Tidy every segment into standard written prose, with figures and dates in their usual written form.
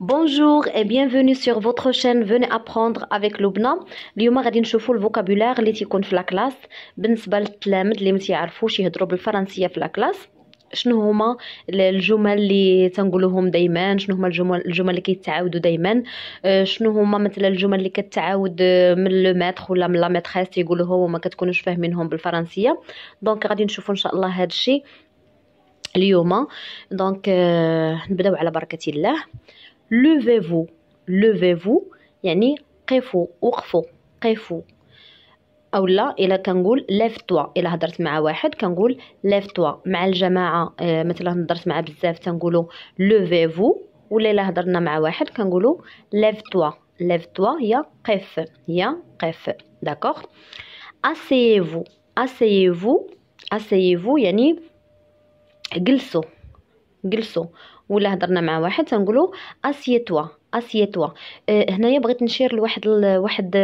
Bonjour et bienvenue sur votre chaîne Venez apprendre avec لبنى. اليوم غادي نشوفوا الفوكابولير اللي تيكون في لا كلاس بالنسبه للتلاميذ اللي ما تيعرفوش يهضروا بالفرنسيه في لا كلاس. شنو هما الجمل اللي تنقولوهم دائما؟ شنو هما الجمل اللي كيتعاودوا دائما؟ شنو هما مثلا الجمل اللي كتعاود من لو ماتر ولا من لا ماتريس تيقولوها وما كتكونوش فاهمينهم بالفرنسيه. دونك غادي نشوفوا ان شاء الله هذا الشيء اليوم. دونك نبداو على بركه الله. levez-vous levez-vous يعني قفوا وقفوا قفوا. اولا الا كنقول lève toi الا هضرت مع واحد كنقول lève toi. مع الجماعه مثلا هضرت مع بزاف تنقولوا levez-vous. ولا الا هضرنا مع واحد كنقولوا lève toi. lève toi هي قف. داكوغ. asseyez-vous asseyez-vous asseyez-vous يعني جلسوا جلسوا. ولا هضرنا مع واحد تنقولوا اسيتوا اسيتوا. هنايا بغيت نشير لواحد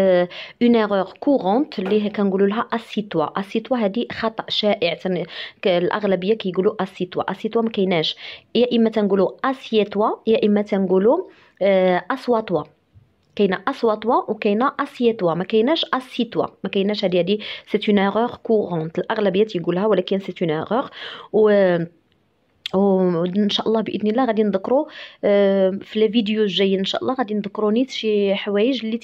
اون ايرور كورونت اللي كنقولوا لها اسيتوا. اسيتوا هذه خطا شائع الاغلبيه كيقولوا اسيتوا. اسيتوا ما كايناش، يا اما تنقولوا اسيتوا يا اما تنقولوا اسواتوا. كاينه اسواتوا وكاينه اسيتوا، ما كايناش اسيتوا، ما كايناش. هذه سي اون ايرور كورونت الاغلبيه تيقولها، ولكن سي اون ايرور. وان شاء الله باذن الله غادي نذكروا في لي فيديو الجايين ان شاء الله غادي نذكروا نيت شي حوايج اللي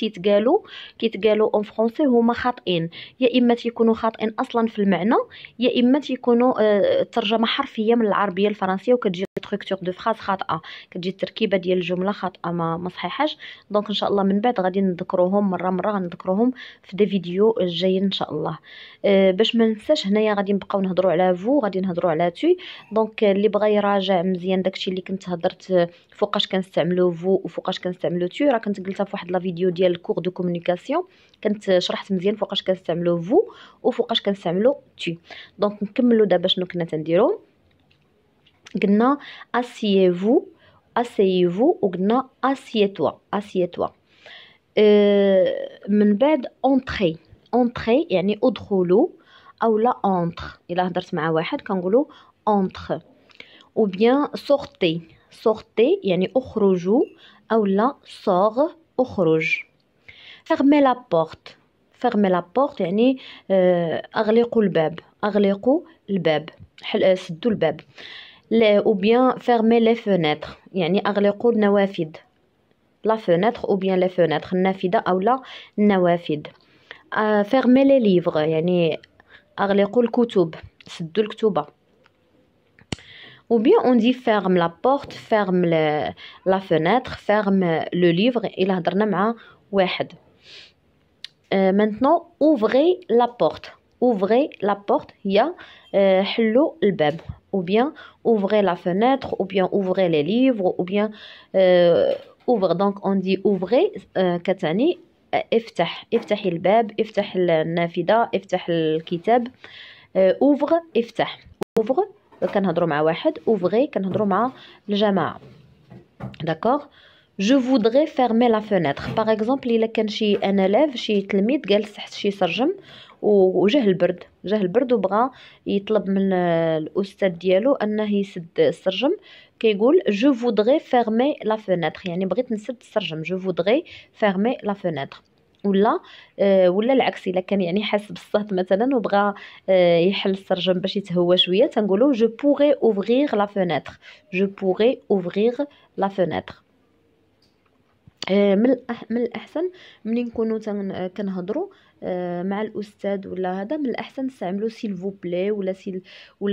كيتقالوا اون فرونسي هما خاطئين، يا اما تيكونوا خاطئين اصلا في المعنى، يا اما تيكونوا ترجمه حرفيه من العربيه للفرنسيه وكتجي ستركتور دو فراز خاطئه، كتجي التركيبه ديال الجمله خاطئه ما صحيحاش. دونك ان شاء الله من بعد غادي نذكروهم مره غنذكروهم في دي فيديو الجايين ان شاء الله. باش ما ننساش هنايا غادي نبقاو نهضروا على فو، غادي نهضروا على تو. دونك اللي بغى يراجع مزيان داكشي اللي كنت هضرت فوقاش كنستعملوا فو وفوقاش كنستعملوا تو، راه كنت قلتها في واحد لا فيديو ديال الكور دو كومونيكاسيون، كنت شرحت مزيان فوقاش كنستعملوا فو وفوقاش كنستعملوا تو. دونك نكملوا دابا شنو كنا تنديروا. قلنا asseyez-vous asseyez-vous وقلنا assieds-toi. من بعد entrez entrez يعني ادخلوا او لا entre. الا هضرت مع واحد كنقولوا entre. ou bien sortez sortez يعني اخرجوا او لا sors اخرج. fermez la porte fermez la porte يعني اغلقوا الباب اغلقوا الباب، سدوا الباب. ou bien fermez les fenêtres يعني اغلقوا النوافذ. la fenêtre ou bien les fenêtres النافذة او لا النوافذ. fermez les livres يعني اغلقوا الكتب، سدوا الكتبة. ou bien on dit ferme la porte ferme la fenêtre ferme le livre إلا هضرنا مع واحد. maintenant ouvrez la porte ouvrez la porte هي حلوا الباب. ou bien ouvrez la fenêtre ou bien ouvrez les livres ou bien ouvre. donc on dit ouvrez كتعني افتحي الباب، افتح النافذة، افتح الكتاب. ouvre افتح. ouvre كنهضروا مع واحد، ouvrez كنهضروا مع الجماعة. d'accord. je voudrais fermer la fenêtre par exemple الا كان شي ان élève شي تلميذ جالس تحت شي سرجم وجاه البرد وبغى يطلب من الاستاذ ديالو انه يسد السرجم، كيقول je voudrais fermer la fenêtre يعني بغيت نسد السرجم. je voudrais fermer la fenêtre. ولا العكس الا كان يعني حاس بالصهد مثلا وبغى يحل السرجم باش يتهوى شويه تنقولوا je pourrais ouvrir la fenêtre je pourrais ouvrir la fenêtre. من الاحسن ملي نكونوا كنهضروا مع الاستاذ ولا هذا، من الاحسن نستعملوا سيل فو بلي ولا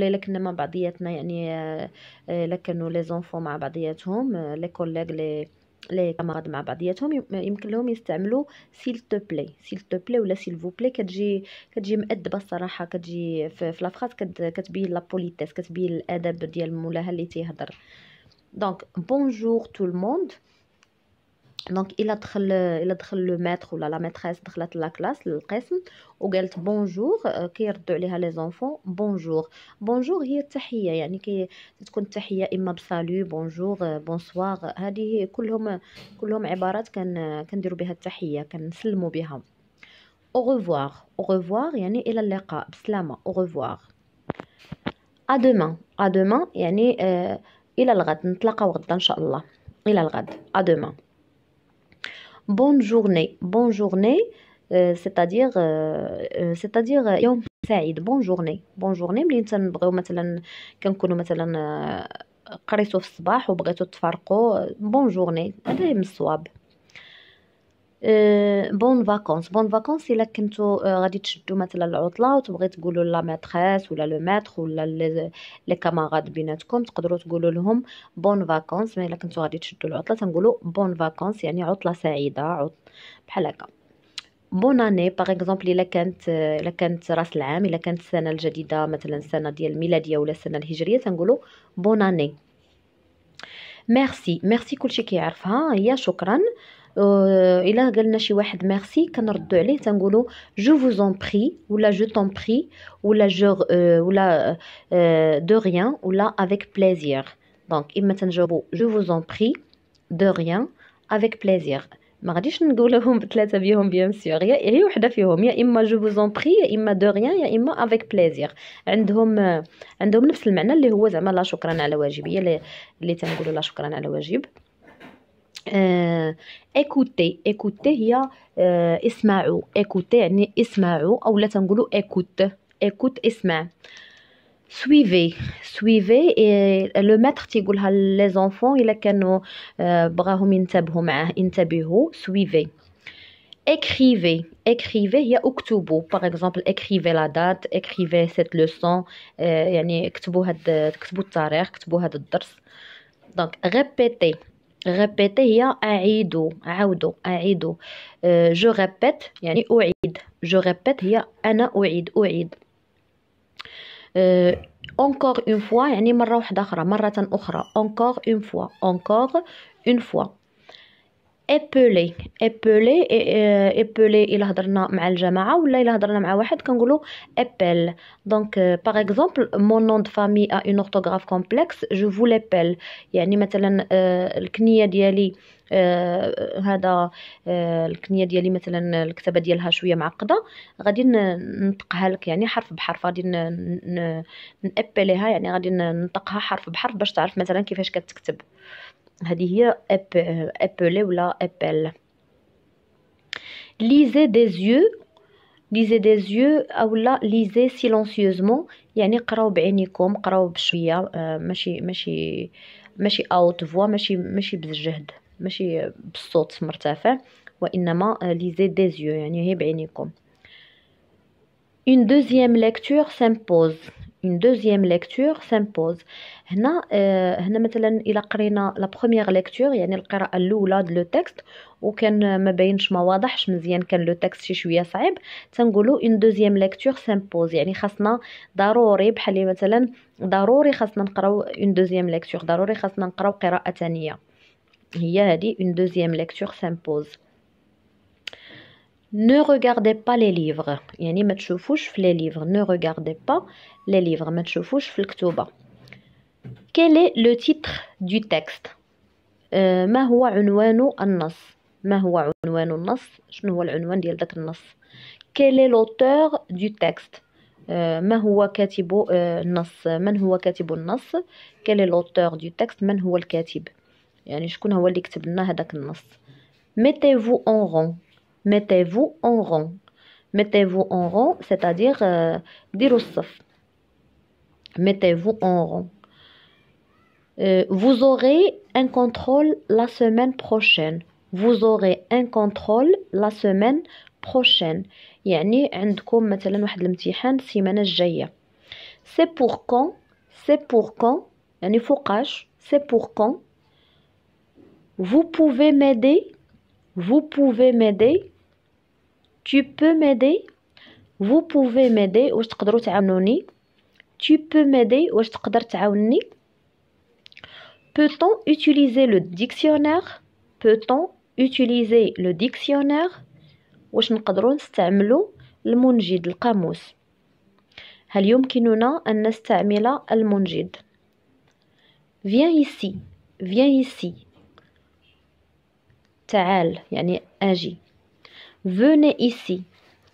الا كنا مع بعضياتنا يعني الا كانوا لي زونفون مع بعضياتهم لي كوليغ لي كاماراد مع بعضياتهم يمكن لهم يستعملوا سيل تو بلي ولا سيل فو بلي. كتجي مؤدبه الصراحه، كتجي في لا فراس كتبين لا بوليتيس، كتبين الادب ديال مولاها اللي تيهضر. دونك بونجور تو الموند. دونك الا دخل لو ماتر ولا لا ماتريس دخلت لا كلاس للقسم وقالت بونجور، كيردوا عليها لي زونفون بونجور هي التحيه، يعني تكون التحيه اما بسالو بونجور بونسوار. هذه كلهم عبارات كنديروا بها التحيه، كنسلموا بها. au revoir يعني الى اللقاء بسلامه. au revoir. à demain يعني الى الغد، نتلاقاو غدا ان شاء الله. إلى الغد. à demain. bonne journée. bonne journée c'est-à-dire يوم سعيد. bonne journée. bonne journée ملي تنبغيو مثلا كنكونوا مثلا قريتو في الصباح وبغيتو تفارقوا bon journée، هذا من الصواب. بون فاكونس. بون فاكونس الا كنتو غادي تشدو مثلا العطله وتبغي تقولوا لا ماتريس ولا لو ماتر ولا لي كاماراد بيناتكم، تقدروا تقولوا لهم بون فاكونس. ما الا كنتو غادي تشدو العطله تنقولوا بون فاكونس، يعني عطله سعيده، بحال هكا. بون اني باغ اكزومبل الا كانت راس العام، الا كانت السنه الجديده مثلا السنه ديال الميلاديه ولا السنه الهجريه تنقولوا بون اني. ميرسي. ميرسي كلشي كيعرفها، هي شكرا. الا قالنا شي واحد ميرسي كنردوا عليه تنقولوا جو فوز بري ولا جو طون بري ولا جو ولا دو ريان ولا افيك بليزير. دونك اما تنجاوبوا جو فوز بري، دو ريان، افيك بليزير. ما غاديش نقولهم بثلاثه بيهم بيان سور، هي وحده فيهم، يا اما جو فوز بري يا اما دو ريان يا اما افيك بليزير. عندهم نفس المعنى اللي هو زعما لا شكرا على واجب، هي اللي تنقولوا لا شكرا على واجب. ايكوتي. ايكوتي هي اسمعوا. ايكوتي يعني اسمعوا، او لا تنقولوا ايكوت. ايكوت اسمع. سويفي. سويفي لو ماتر تيقولها لي زونفون الا كانوا بغاهم ينتبهوا معاه، انتبهوا. سويفي. écrivez. écrivez هي اكتبوا. باغ اكزومبل écrivez لا دات، écrivez cette leçon، يعني كتبوا كتبوا التاريخ، كتبوا هذا الدرس. دونك répétez. répétez هي أعيدوا، عاودوا، أعيدوا. جو répète يعني أعيد. جو répète هي أنا أعيد. encore une fois يعني مرة واحدة أخرى، مرة أخرى. encore une fois. encore une fois. épeler. épeler épeler إلا هضرنا مع الجماعة ولا إلا هضرنا مع واحد كنقولوا épelle. donc par exemple mon nom de famille a une orthographe complexe, je vous l'appelle. يعني مثلا الكنية ديالي هذا الكنية ديالي مثلا الكتابة ديالها شوية معقدة، غادي ننطقها لك يعني حرف بحرف، غادي نابليها يعني غادي ننطقها حرف بحرف باش تعرف مثلا كيفاش كتكتب. هذه هي appeler ولا appel. lisez des yeux. lisez des yeux اولا lisez silencieusement يعني قراو بعينيكم، قراو بشويه، ماشي اوت فوا، ماشي بالجهد، ماشي بالصوت مرتفع، وانما lisez des yeux يعني هي بعينيكم. une deuxième lecture s'impose. une deuxième lecture s'impose. هنا مثلا الا قرينا لا بروميير ليكتور يعني القراءه الاولى د لو تكست وكان ما باينش ما واضحش مزيان، كان لو تكست شي شويه صعيب، تنقولوا une deuxième lecture s'impose يعني خاصنا ضروري، بحال مثلا ضروري خاصنا نقراو une deuxième lecture، ضروري خاصنا نقراو قراءه ثانيه، هي هذه une deuxième lecture s'impose. Ne regardez pas les livres يعني ما تشوفوش في les livres. ne regardez pas les livres ما تشوفوش في الكتوبة. quel est le titre du texte؟ ما هو عنوان النص؟ ما هو عنوان النص؟ شنو هو العنوان ديال داك النص؟ quel est l'auteur du texte؟ ما هو كاتب النص؟ من هو كاتب النص؟ quel est l'auteur du texte؟ من هو الكاتب؟ يعني شكون هو اللي كتب لنا هذاك النص. mettez-vous en rang. mettez-vous en rang. mettez-vous en rang c'est-à-dire ديروا الصف. mettez-vous en rang. vous aurez un contrôle la semaine prochaine. vous aurez un contrôle la semaine prochaine يعني عندكم مثلا واحد الامتحان السيمانه الجايه. c'est pour quand. c'est pour quand يعني فوقاش. c'est pour quand. vous pouvez m'aider. vous pouvez m'aider. tu peux m'aider. vous pouvez m'aider واش تقدروا تعاونوني. tu peux m'aider واش تقدر تعاونني. peut-on utiliser le dictionnaire. peut-on utiliser le dictionnaire واش نقدروا نستعملوا المنجد القاموس. هل يمكننا أن نستعمل المنجد. viens ici. viens ici تعال يعني أجي. venez ici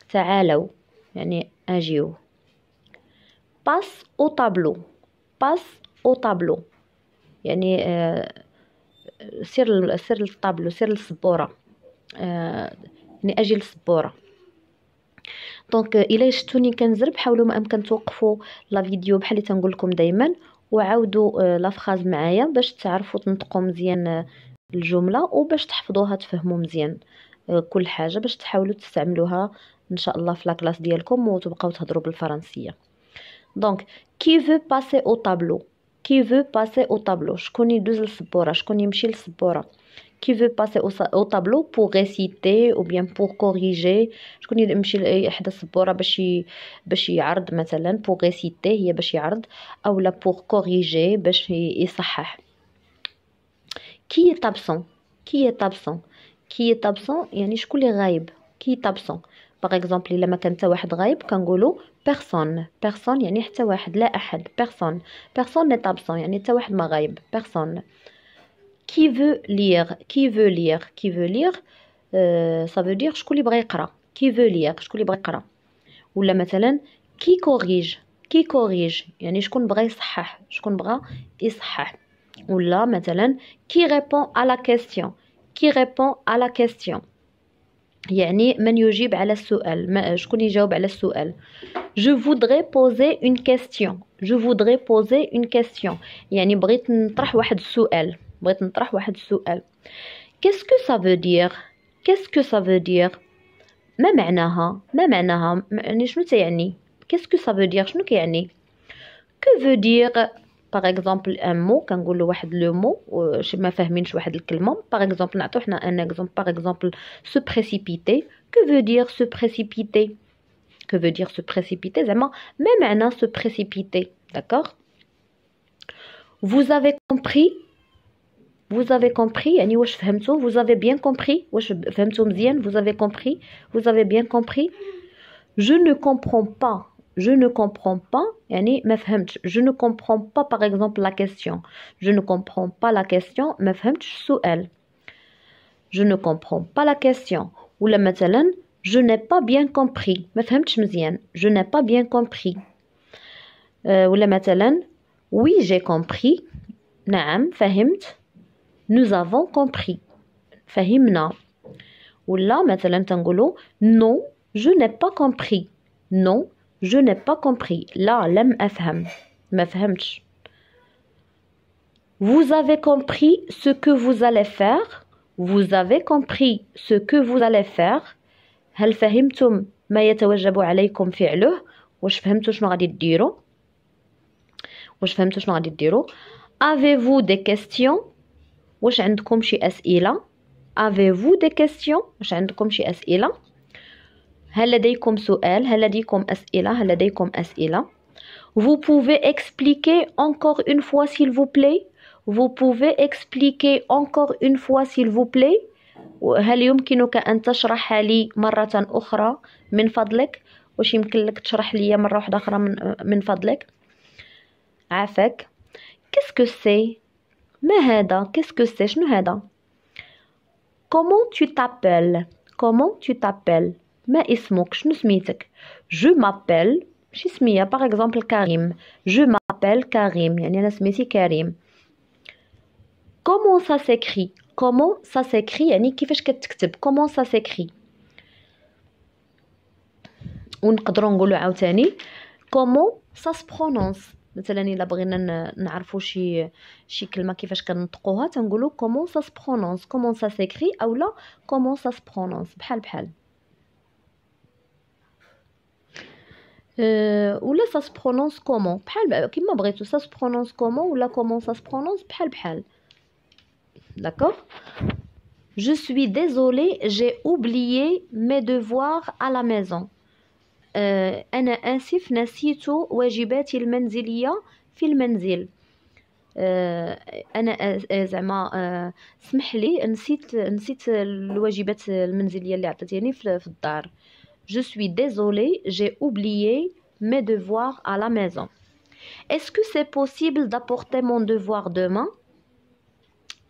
تعالوا يعني أجيو. passe au tableau. passe au tableau يعني سير للطابلو، سير للسبوره، يعني اجي للسبوره. دونك الا شفتوني كنزرب حاولوا ما امكن توقفوا لا فيديو بحال اللي تنقول لكم دائما، وعاودوا لا فراز معايا باش تعرفوا تنطقوا مزيان الجمله، وباش تحفظوها تفهموا مزيان كل حاجه، باش تحاولوا تستعملوها ان شاء الله في لا كلاس ديالكم وتبقاو تهضروا بالفرنسيه. دونك كي فو باسي او طابلو، كي فو باسي او طابلو، شكون يدوز للسبوره، شكون يمشي للسبوره. qui veut passer au tableau pour réciter ou bien pour corriger. شكون يمشي لإحدى السبورة باش يعرض مثلا pour réciter هي باش يعرض، أو لا pour corriger باش يصحح. qui est absent، qui est absent، qui est absent يعني شكون اللي غايب. qui est absent باغ اكزومبل الا ما كان حتى واحد غايب كنقولوا personne، personne يعني حتى واحد، لا أحد. personne، personne n'est absent يعني حتى واحد ما غايب. personne. Qui veut lire, qui veut lire, qui veut lire, ça veut dire شكون اللي بغى يقرا. qui veut lire شكون اللي بغى يقرا. ولا مثلا qui corrige، qui corrige يعني شكون بغى يصحح، شكون بغى يصحح. ولا مثلا qui répond à la question، qui répond à la question يعني من يجيب على السؤال، شكون يجاوب على السؤال. je voudrais poser une question، je voudrais poser une question يعني بغيت نطرح واحد السؤال، بغيت نطرح واحد السؤال. qu'est-ce que ça veut dire، qu'est-ce que ça veut dire ما معناها، ما معناها يعني شنو تعني. qu'est-ce que ça veut dire شنو كيعني. que veut dire par exemple un mot كنقولوا واحد لو مو ما فاهمينش واحد الكلمه. par exemple نعطيو حنا un exemple par exemple se précipiter. que veut dire se précipiter، que veut dire se précipiter زعما ما معنى se précipiter. d'accord. vous avez compris، vous avez compris يعني واش فهمتوا. vous avez bien compris واش فهمتوا مزيان. vous avez compris، vous avez bien compris. je ne comprends pas، je ne comprends pas يعني ما فهمتش. je ne comprends pas par exemple la question، je ne comprends pas la question ما فهمتش السؤال. je ne comprends pas la question. ولا مثلا je n'ai pas bien compris ما فهمتش مزيان. je n'ai pas bien compris. ولا مثلا oui j'ai compris نعم فهمت. nous avons compris فهمنا. ولا مثلا تنقولوا non je n'ai pas compris، non je n'ai pas compris لا لم أفهم ما فهمتش. vous avez compris ce que vous allez faire، vous avez compris ce que vous allez faire هل فهمتم ما يتوجب عليكم فعله، واش فهمتوا شنو غادي ديروا، واش فهمتوا شنو غادي ديروا. avez-vous des questions واش عندكم شي أسئلة. avez-vous des questions واش عندكم شي أسئلة. هل لديكم سؤال، هل لديكم أسئلة، هل لديكم أسئلة. vous pouvez expliquer encore une fois s'il vous plaît، vous pouvez expliquer encore une fois s'il vous plaît هل يمكنك أن تشرح لي مرة أخرى من فضلك، واش يمكن لك تشرح لي مرة واحدة أخرى من فضلك. عافاك. qu'est-ce que c'est ما هذا. qu'est-ce que c'est شنو هذا. comment tu t'appelles، comment tu t'appelles ما اسمك شنو سميتك. je m'appelle شي سمية par exemple كريم. je m'appelle كريم يعني أنا سميتي كريم. comment ça s'écrit، comment ça s'écrit يعني كيفاش كتكتب. comment ça s'écrit. ونقدروا نقولوا عاوتاني comment ça se prononce مثلا الا بغينا نعرفوا شي كلمه كيفاش كنطقوها تنقولوا comment ça se prononce، comment ça s'écrit او لا comment ça se prononce بحال ولا ça se prononce comment بحال كيما بغيتو ça se prononce comment ولا comment ça se prononce بحال. d'accord. je suis désolée j'ai oublié mes devoirs à la maison. أنا آسف نسيت واجباتي المنزلية في المنزل. أنا زعما سمح لي نسيت الواجبات المنزلية اللي عطيتيني في الدار. je suis désolée j'ai oublié mes devoirs à la maison. est-ce que c'est possible d'apporter mon devoir demain.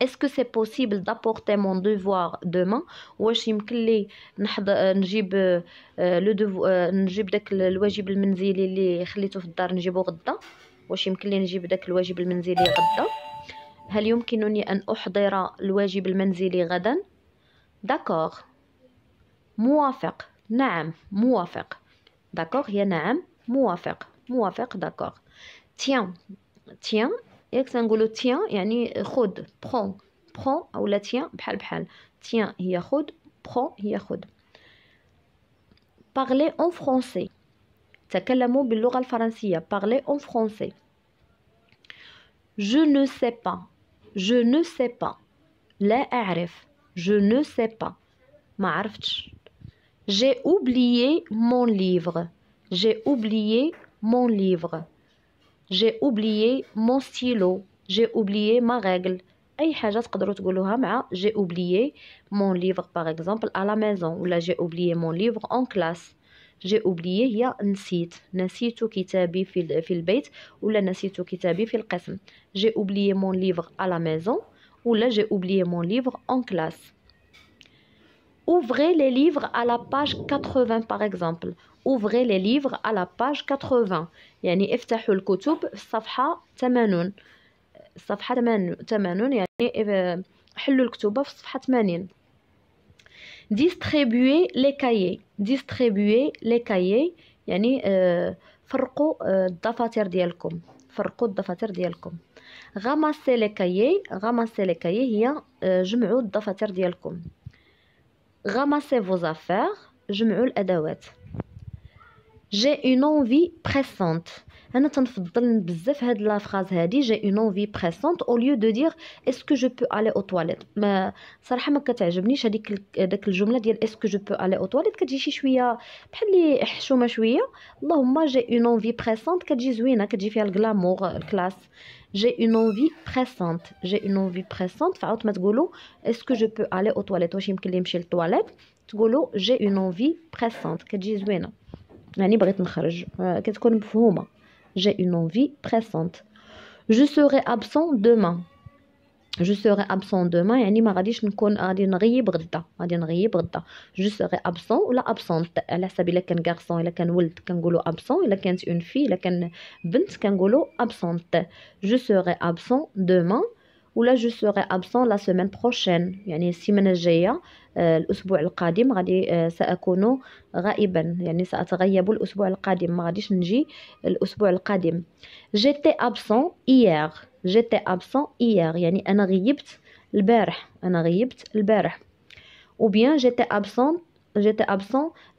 est-ce que c'est possible d'apporter mon devoir demain واش يمكن لي نجيب نجيب داك الواجب المنزلي اللي خليته في الدار نجيبو غدا. واش يمكن لي نجيب داك الواجب المنزلي غدا. هل يمكنني أن أحضر الواجب المنزلي غدا؟ داكوغ. موافق، نعم موافق. داكوغ هي نعم موافق، موافق داكوغ. تيان، تيان ياك تنقولو تيان يعني خذ، برون، برون اولا تيان بحال بحال. تيان هي خذ، برون هي خذ. parler en français، تكلموا باللغة الفرنسية. parler en français. je ne sais pas، je ne sais pas، لا أعرف. je ne sais pas، ما عرفتش. j'ai oublié mon livre، j'ai oublié mon livre. j'ai oublié mon stylo، j'ai oublié ma règle. أي حاجة تقدروا تقولوها مع j'ai oublié mon livre par exemple à la maison، ولا j'ai oublié mon livre en classe. j'ai oublié هي نسيت، نسيت كتابي في البيت، ولا نسيت كتابي في القسم. j'ai oublié mon livre à la maison، ولا j'ai oublié mon livre en classe. ouvrez les livres à la page 80 par exemple. ouvrez les livres à la page 80 يعني افتحوا الكتب في الصفحة 80. الصفحة 80 يعني حلوا الكتب في الصفحة 80. distribuer les cahiers، distribuer les cahiers يعني فرقوا الدفاتر ديالكم، فرقوا الدفاتر ديالكم. ramasser les cahiers، ramasser les cahiers هي جمعوا الدفاتر ديالكم. ramasser vos affaires، جمعوا الأدوات. j'ai une envie pressante، انا تنفضل بزاف هاد لا فراز هادي j'ai une envie pressante au lieu de dire est-ce que je peux aller aux toilettes. ما صراحه ما كتعجبنيش داك الجمله ديال est-ce que je peux aller aux toilettes، كتجي شي شويه بحال لي حشومه شويه. اللهم j'ai une envie pressante كتجي زوينه، كتجي فيها الكلامور الكلاس. j'ai une envie pressante، j'ai une envie pressante. فعاود ما تقولوا est-ce que je peux aller aux toilettes واش يمكن لي نمشي للطواليت، تقولوا j'ai une envie pressante كتجي زوينه، يعني بغيت نخرج، كتكون مفهومه. j'ai une envie pressante. je serai absent demain، je serai absent demain يعني ما غاديش نكون، غادي نغيب غدا، غادي نغيب غدا. je serai absent ولا absente على حسب الا كان garçon الا كان ولد كنقولوا absent، الا كانت une fille الا كان بنت كنقولوا absente. je serai absent demain ولا je serai absent la semaine prochaine يعني السيمانه الجايه، الاسبوع القادم غادي ساكون غائبا، يعني ساتغيب الاسبوع القادم، ما غاديش نجي الاسبوع القادم. j'étais absent hier، j'étais absent hier يعني انا غيبت البارح، انا غيبت البارح. ou bien j'étais absent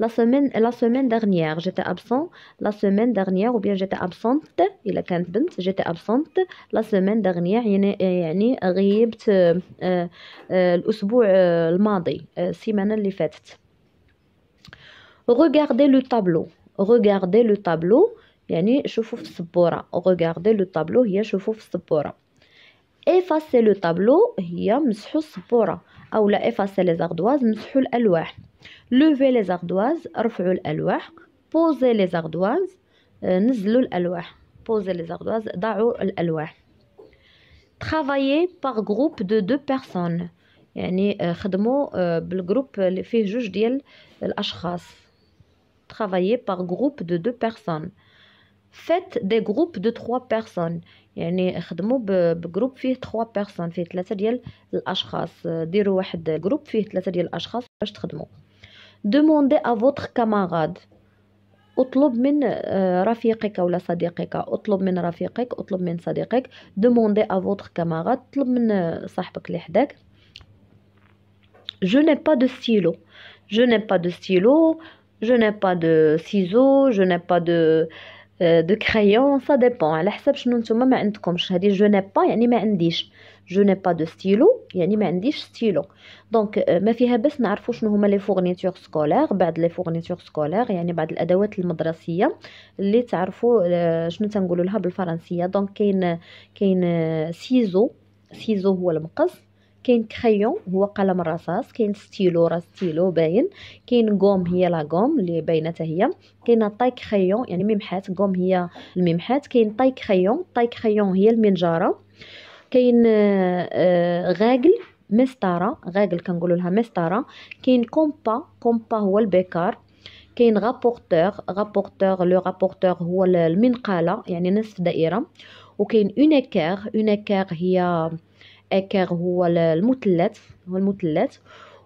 la semaine dernière، j'étais absent la semaine dernière ou bien j'étais absente إلا كانت بنت j'étais absente la semaine dernière يعني غيبت الأسبوع الماضي، السيمانة اللي فاتت. regardez le tableau، regardez le tableau يعني شوفوا في السبورة. regardez le tableau هي شوفوا في السبورة. effacer le tableau هي مسحوا السبورة، أو لا effacer les ardoises مسحوا الألواح. lever les ardoises رفعوا الألواح. poser les ardoises نزلوا الألواح. poser les ardoises ضعوا الألواح. travailler par groupe de 2 personnes يعني خدموا بالجروب اللي فيه جوج ديال الأشخاص. travailler par groupe de 2 personnes. faites des groupes de 3 personnes يعني خدموا بجروب فيه 3 personnes، فيه 3 ديال الأشخاص. ديروا واحد جروب فيه 3 ديال الأشخاص باش تخدموا. demandez à votre camarade، اطلب من رفيقك ولا صديقك، اطلب من رفيقك، اطلب من صديقك. demandez à votre camarade، اطلب من صاحبك اللي حداك. je n'ai pas de stylo، je n'ai pas de stylo، je n'ai pas de ciseaux، je n'ai pas de crayon. ça dépend على حسب شنو نتوما ما عندكمش. هذه je n'ai pas يعني ما عنديش، je n'ai pas de stylo يعني ما عنديش ستيلو. دونك ما فيها بس نعرفوا شنو هما لي فورنيتور سكولير، بعض لي فورنيتور سكولير يعني بعض الادوات المدرسيه اللي تعرفوا شنو تنقولوا لها بالفرنسيه. دونك كاين سيزو، سيزو هو المقص، كاين كريون هو قلم الرصاص، كاين ستيلو راه ستيلو باين، كاين غوم هي لا غوم اللي باينه حتى هي، كاين طاي كريون يعني ممحات، غوم هي الممحات، كاين طاي كريون، طاي كريون هي المنجاره، كاين غاقل مسطره، غاقل كنقولوا لها مسطره، كاين كومبا، كومبا هو البيكار، كاين غابورتور، غابورتور لو غابورتور هو المنقاله يعني نصف دائره، وكاين اون ايكير، اون ايكير هي اكر هو المثلث.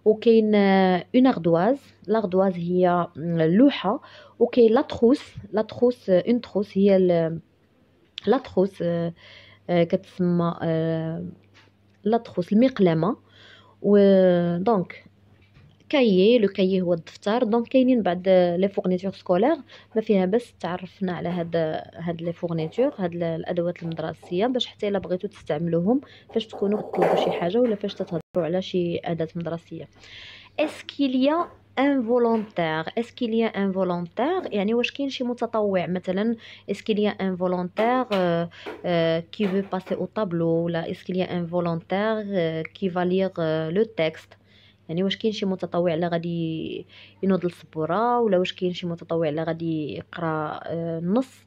وكاين اون اردواز. لاردواز هي اللوحه. وكاين لا تروس اون تروس هي لا تروس كتسمى لا تروس المقلمه. و دونك لو كايي هو الدفتر. دونك كاينين بعض لي فورنيتور سكولير ما فيها بس تعرفنا على هاد لي فورنيتور، هاد الادوات المدرسيه، باش حتى الا بغيتو تستعملوهم فاش تكونوا تطلبوا شي حاجه ولا فاش تتهضروا على شي اداه مدرسيه. اسكيليا انفولونتير يعني واش كاين شي متطوع مثلا. اسكيليا انفولونتير كي فو باسي او طابلو، ولا اسكيليا انفولونتير كي va lire لو تكست. يعني واش كاين شي متطوع اللي غادي ينوض للسبوره، ولا واش كاين شي متطوع اللي غادي يقرا النص.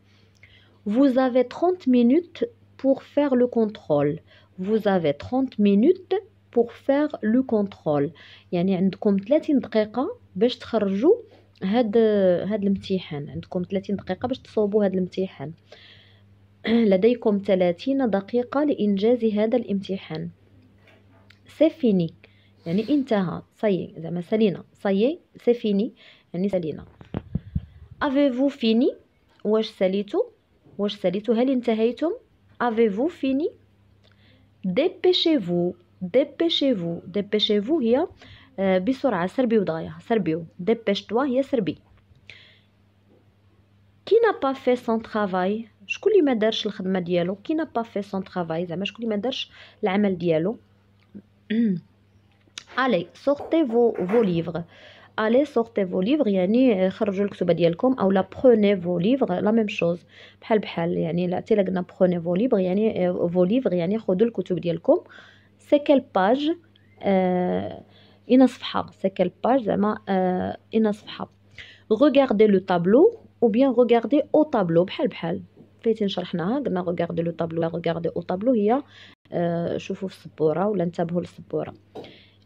Vous avez 30 minutes pour faire le contrôle. Vous avez 30 minutes pour faire le contrôle. يعني عندكم 30 دقيقة باش تخرجوا هاد الامتحان. عندكم 30 دقيقة باش تصوبوا هاد الامتحان. لديكم 30 دقيقة لإنجاز هذا الامتحان. سي فيني يعني انتهى. صاي زعما سالينا. صاي سي فيني يعني سالينا. افيفو فيني واش ساليتو هل انتهيتم. افيفو فيني. ديبيشيفو هي بسرعه. سربيو دغيا. ديبيش توا هي سربي. كي نا با في سون طرافاي. شكون اللي ما دارش الخدمه ديالو. كي نا با في سون طرافاي زعما شكون اللي ما دارش العمل ديالو. Allez, sortez vos livres. Allez, sortez vos livres يعني خرجوا الكتب ديالكم، او لا prenez vos livres لا ميم شوز. بحال يعني لا تي قلنا prenez vos livres يعني vos livres يعني خذوا الكتب ديالكم. سي كال باج إنا صفحة. سي كال باج زعما إنا صفحة. regardez le tableau ou bien regardez au tableau. بحال فايتين شرحناها قلنا regardez le tableau لا regardez au tableau هي شوفوا في السبورة ولا انتبهوا للسبورة.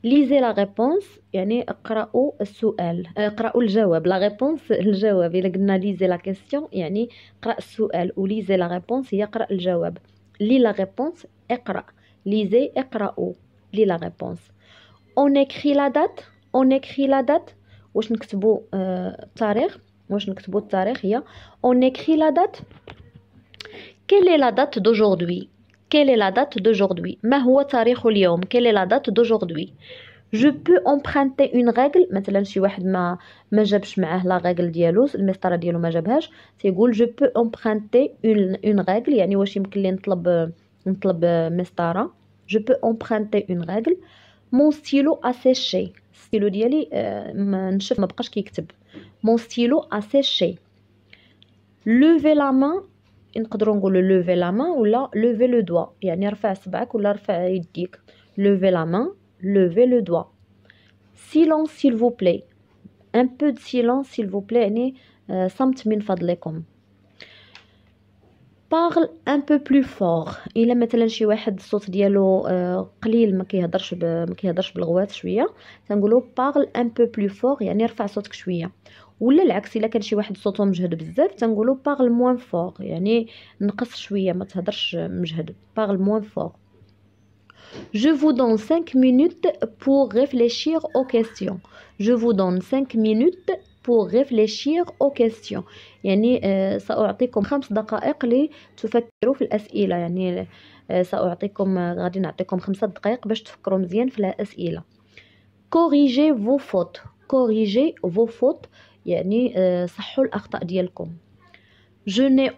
ليزي لا ريبونس يعني اقرأوا السؤال. اقرأوا الجواب. لا ريبونس الجواب. إلا قلنا ليزي لا كيسيون يعني اقرأ السؤال، وليزي لا ريبونس هي اقرأ الجواب. لي لا ريبونس اقرأ. ليزي اقرأوا. لي لا ريبونس. اون écrit la date. واش نكتبوا التاريخ. هي اون écrit la date. quelle est la date d'aujourd'hui. ما هو تاريخ اليوم. quelle est la date d'aujourd'hui. je peux emprunter une règle. مثلا شي واحد ما جابش معاه لا ريغل ديالو، المسطره ديالو ما جابهاش، تيقول je peux emprunter une règle يعني واش يمكن لي نطلب مسطره. je peux emprunter une règle. mon stylo a séché. ستيلو ديالي نشف ما بقاش كيكتب. mon stylo a séché. lever la main. نقدروا نقولوا lever la main ولا lever le doigt يعني رفع صبعك ولا رفع يديك. lever la main, lever le doigt. silence s'il vous plaît. un peu de silence s'il vous plaît يعني صمت من فضلكم. parle un peu plus fort. الا مثلا شي واحد الصوت ديالو قليل ما كيهضرش بالغوات شويه تنقولوا parle un peu plus fort يعني رفع صوتك شويه. ولا العكس الا كان شي واحد صوته مجهد بزاف تنقولوا parle moins fort يعني نقص شويه ما تهضرش مجهد. parle moins fort. je vous donne 5 minutes pour réfléchir aux questions. je vous donne 5 minutes pour réfléchir aux questions يعني سأعطيكم 5 دقائق لتفكروا في الأسئلة. يعني سأعطيكم غادي نعطيكم 5 دقائق باش تفكروا مزيان في الأسئلة. corrigez vos fautes يعني صحوا الأخطاء ديالكم. je n'ai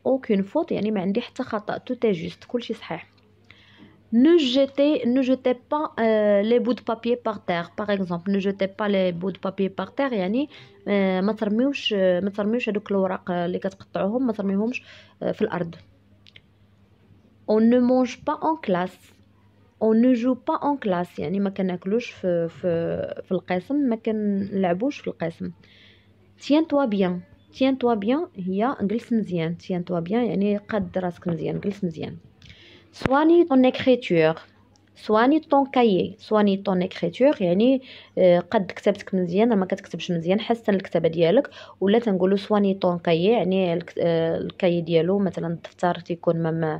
aucune faute يعني ما عندي حتى خطأ. tout est juste كلشي صحيح. ne jetez pas les bouts de papier par terre. par exemple ne jetez pas les bouts de papier par terre يعني ما ترميوش هذوك الوراق اللي كتقطعوهم ما ترميوهمش في الارض. on ne mange pas en classe. on ne joue pas en classe يعني ما كناكلوش في القسم، ما كنلعبوش في القسم. tiens-toi bien هي جلس مزيان. tiens-toi bien يعني قاد راسك مزيان، جلس مزيان. soigne ton écriture. سواني طون كايي، سواني طون اكريتور يعني قد كتابتك مزيان، ما كتكتبش مزيان، حسن الكتابه ديالك. ولا تنقولوا سواني طون كايي يعني الكايي ديالو مثلا الدفتر تيكون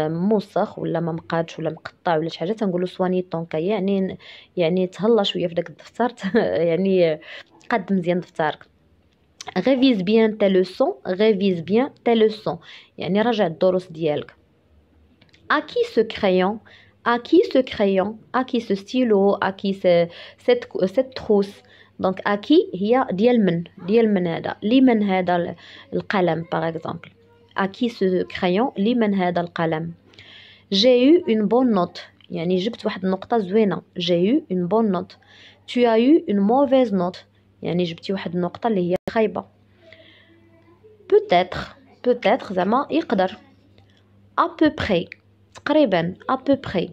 موسخ ولا ما مقادش ولا مقطع ولا شي حاجه، تنقولوا سواني طون كايي يعني تهلا شويه في داك الدفتر يعني قد مزيان دفترك. révise bien tes leçons، révise bien tes leçons يعني راجع الدروس ديالك. à qui ce crayon، à qui ce crayon، à qui ce stylo، à qui cette trousse. donc à qui هي ديال من هذا، لمن هذا القلم par exemple. à qui ce crayon، لمن هذا القلم. j'ai eu une bonne note يعني جبت واحد النقطة زوينة. j'ai eu une bonne note. tu as eu une mauvaise note يعني جبتي واحد النقطة اللي هي خايبة. peut-être زعما يقدر. à peu près تقريبا à peu près.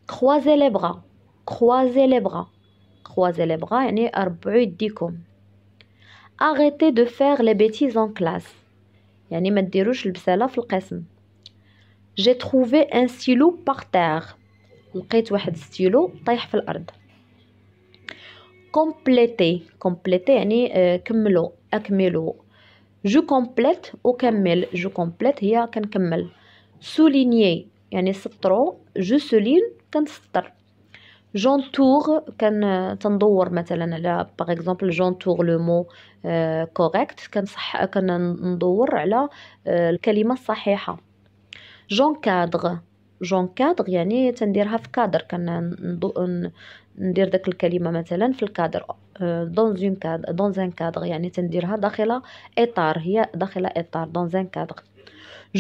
croisez les bras، croisez les bras، croisez les bras يعني أربعوا يديكم. arrêtez de faire les bêtises en classe يعني ما ديروش البسالة في القسم. j'ai trouvé un stylo par terre لقيت واحد ستيلو طايح في الأرض. compléter يعني كملوا أكملوا. جو كومبليت أكمل، جو كومبليت هي كنكمل. souligner يعني سطرو، جو سولين كنسطر. جونتور تندور مثلا على باغ اكزومبل جونتور لو مو كوريكت كندور على الكلمة الصحيحة. جون كادغ يعني تنديرها في كادر، ندير داك الكلمة مثلا في الكادر. دون ان كادر يعني تنديرها داخل اطار، هي داخل اطار دون ان كادر.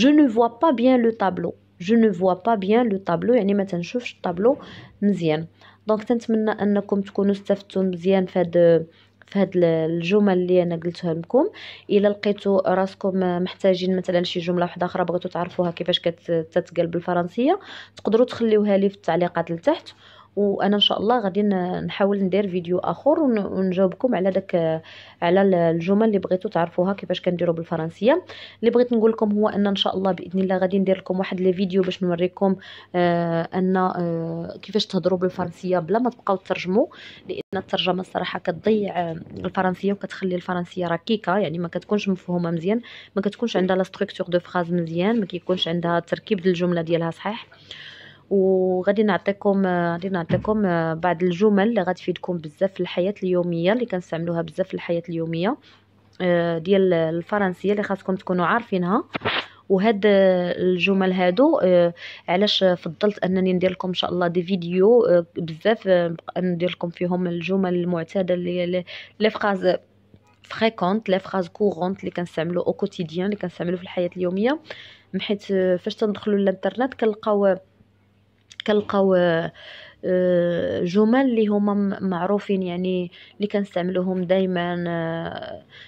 je ne vois pas bien le tableau، je ne vois pas bien le tableau يعني ما تنشوفش الطابلو مزيان. دونك تنتمنى انكم تكونوا استفدتوا مزيان في هاد الجمل اللي انا قلتها لكم. الا لقيتوا راسكم محتاجين مثلا شي جمله واحده اخرى بغيتوا تعرفوها كيفاش كتتقال بالفرنسيه، تقدروا تخليوها لي في التعليقات لتحت، وانا ان شاء الله غادي نحاول ندير فيديو اخر ونجاوبكم على الجمل اللي بغيتوا تعرفوها كيفاش كنديروا بالفرنسيه. اللي بغيت نقول لكم هو ان شاء الله باذن الله غادي ندير لكم واحد لي فيديو باش نوريكم كيفاش تهضروا بالفرنسيه بلا ما تبقاو تترجموا، لان الترجمه الصراحه كتضيع الفرنسيه وكتخلي الفرنسيه ركيكه، يعني ما كتكونش مفهومه مزيان، ما كتكونش عندها لا ستركتور دو فراز مزيان، ما كيكونش عندها تركيب ديال الجمله ديالها صحيح. وغادي نعطيكم بعض الجمل اللي غتفيدكم بزاف في الحياه اليوميه، اللي كنستعملوها بزاف في الحياه اليوميه ديال الفرنسيه اللي خاصكم تكونوا عارفينها. وهاد الجمل هادو علاش فضلت انني ندير لكم ان شاء الله دي فيديو بزاف ندير لكم فيهم الجمل المعتاده اللي لي فراز فريكونت، لي فراز كورونت اللي كنستعملو او كوتيديان، اللي كنستعملو في الحياه اليوميه. حيت فاش تندخلوا للانترنت كنلقاو جمل اللي هما معروفين، يعني اللي كنستعملوهم دائما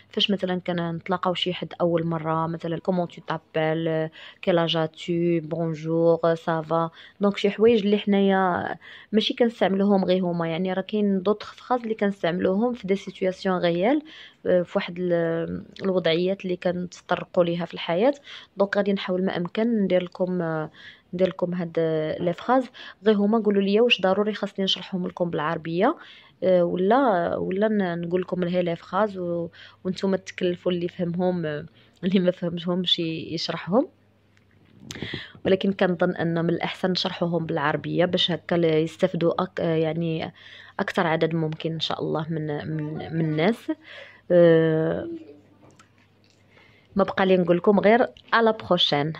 فاش مثلا كنتلاقاو شي حد اول مره، مثلا كومون تو تابيل، كيلاج تو، بونجور، سافا. دونك شي حوايج اللي حنايا ماشي كنستعملوهم غير هما، يعني راه كاين دوطخ فراز اللي كنستعملوهم في دي سيتوياسيون ريال، في واحد الوضعيات اللي كنتطرقوا ليها في الحياه. دونك غادي نحاول ما امكن ندير لكم هاد لي فراز غير هما. قولوا لي واش ضروري خاصني نشرحهم لكم بالعربيه ولا نقول لكم هي لي فراز وانتم تكلفوا اللي فهمهم، اللي ما فهمتهمش يشرحهم. ولكن كنظن ان من الاحسن نشرحوهم بالعربيه باش هكا يستافدوا يعني اكثر عدد ممكن ان شاء الله من الناس. ما بقى لي نقول لكم غير على بروشين.